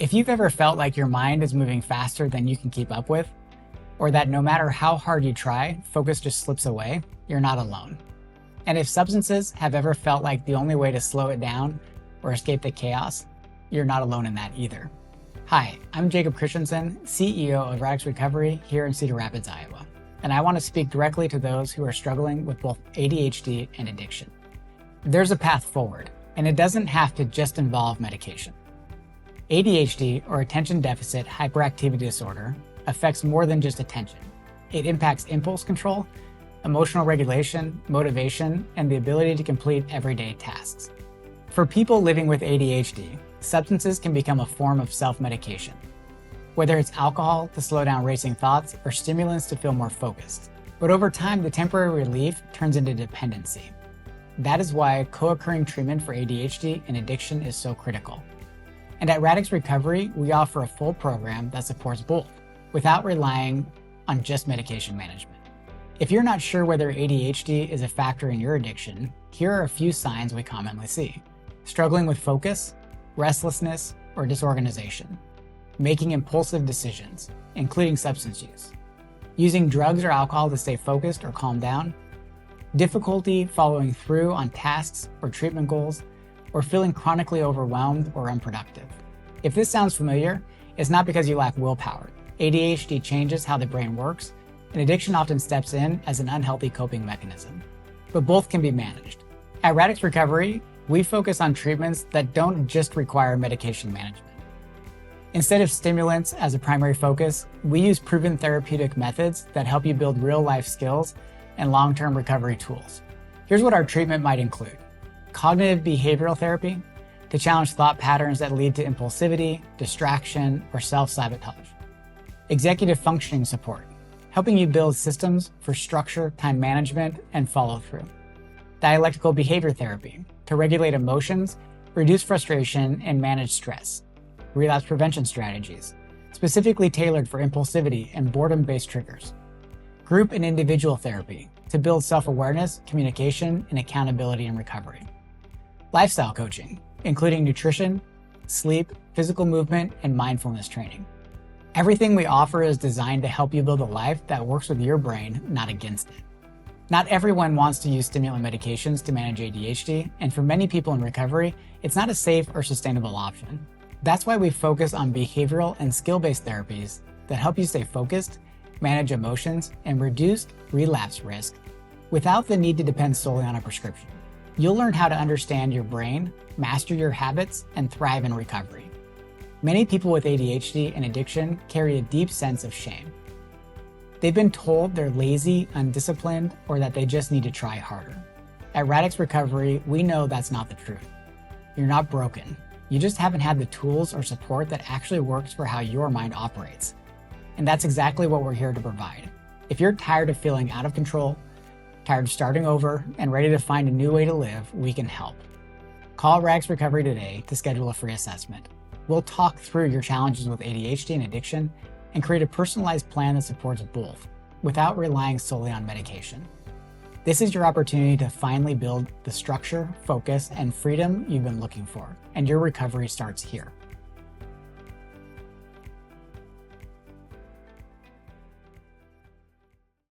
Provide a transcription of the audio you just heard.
If you've ever felt like your mind is moving faster than you can keep up with, or that no matter how hard you try, focus just slips away, you're not alone. And if substances have ever felt like the only way to slow it down or escape the chaos, you're not alone in that either. Hi, I'm Jacob Christenson, CEO of Radix Recovery here in Cedar Rapids, Iowa. And I want to speak directly to those who are struggling with both ADHD and addiction. There's a path forward, and it doesn't have to just involve medication. ADHD, or Attention Deficit Hyperactivity Disorder, affects more than just attention. It impacts impulse control, emotional regulation, motivation, and the ability to complete everyday tasks. For people living with ADHD, substances can become a form of self-medication, whether it's alcohol to slow down racing thoughts or stimulants to feel more focused. But over time, the temporary relief turns into dependency. That is why co-occurring treatment for ADHD and addiction is so critical. And at Radix Recovery, we offer a full program that supports both, without relying on just medication management. If you're not sure whether ADHD is a factor in your addiction, here are a few signs we commonly see. Struggling with focus, restlessness, or disorganization. Making impulsive decisions, including substance use. Using drugs or alcohol to stay focused or calm down. Difficulty following through on tasks or treatment goals, or feeling chronically overwhelmed or unproductive. If this sounds familiar, it's not because you lack willpower. ADHD changes how the brain works, and addiction often steps in as an unhealthy coping mechanism. But both can be managed. At Radix Recovery, we focus on treatments that don't just require medication management. Instead of stimulants as a primary focus, we use proven therapeutic methods that help you build real-life skills and long-term recovery tools. Here's what our treatment might include. Cognitive behavioral therapy to challenge thought patterns that lead to impulsivity, distraction, or self-sabotage. Executive functioning support, helping you build systems for structure, time management, and follow-through. Dialectical behavior therapy to regulate emotions, reduce frustration, and manage stress. Relapse prevention strategies, specifically tailored for impulsivity and boredom-based triggers. Group and individual therapy to build self-awareness, communication, and accountability in recovery. Lifestyle coaching, including nutrition, sleep, physical movement, and mindfulness training. Everything we offer is designed to help you build a life that works with your brain, not against it. Not everyone wants to use stimulant medications to manage ADHD, and for many people in recovery, it's not a safe or sustainable option. That's why we focus on behavioral and skill-based therapies that help you stay focused, manage emotions, and reduce relapse risk without the need to depend solely on a prescription. You'll learn how to understand your brain, master your habits, and thrive in recovery. Many people with ADHD and addiction carry a deep sense of shame. They've been told they're lazy, undisciplined, or that they just need to try harder. At Radix Recovery, we know that's not the truth. You're not broken. You just haven't had the tools or support that actually works for how your mind operates. And that's exactly what we're here to provide. If you're tired of feeling out of control, tired of starting over, and ready to find a new way to live, we can help. Call Radix Recovery today to schedule a free assessment. We'll talk through your challenges with ADHD and addiction and create a personalized plan that supports both without relying solely on medication. This is your opportunity to finally build the structure, focus, and freedom you've been looking for, and your recovery starts here.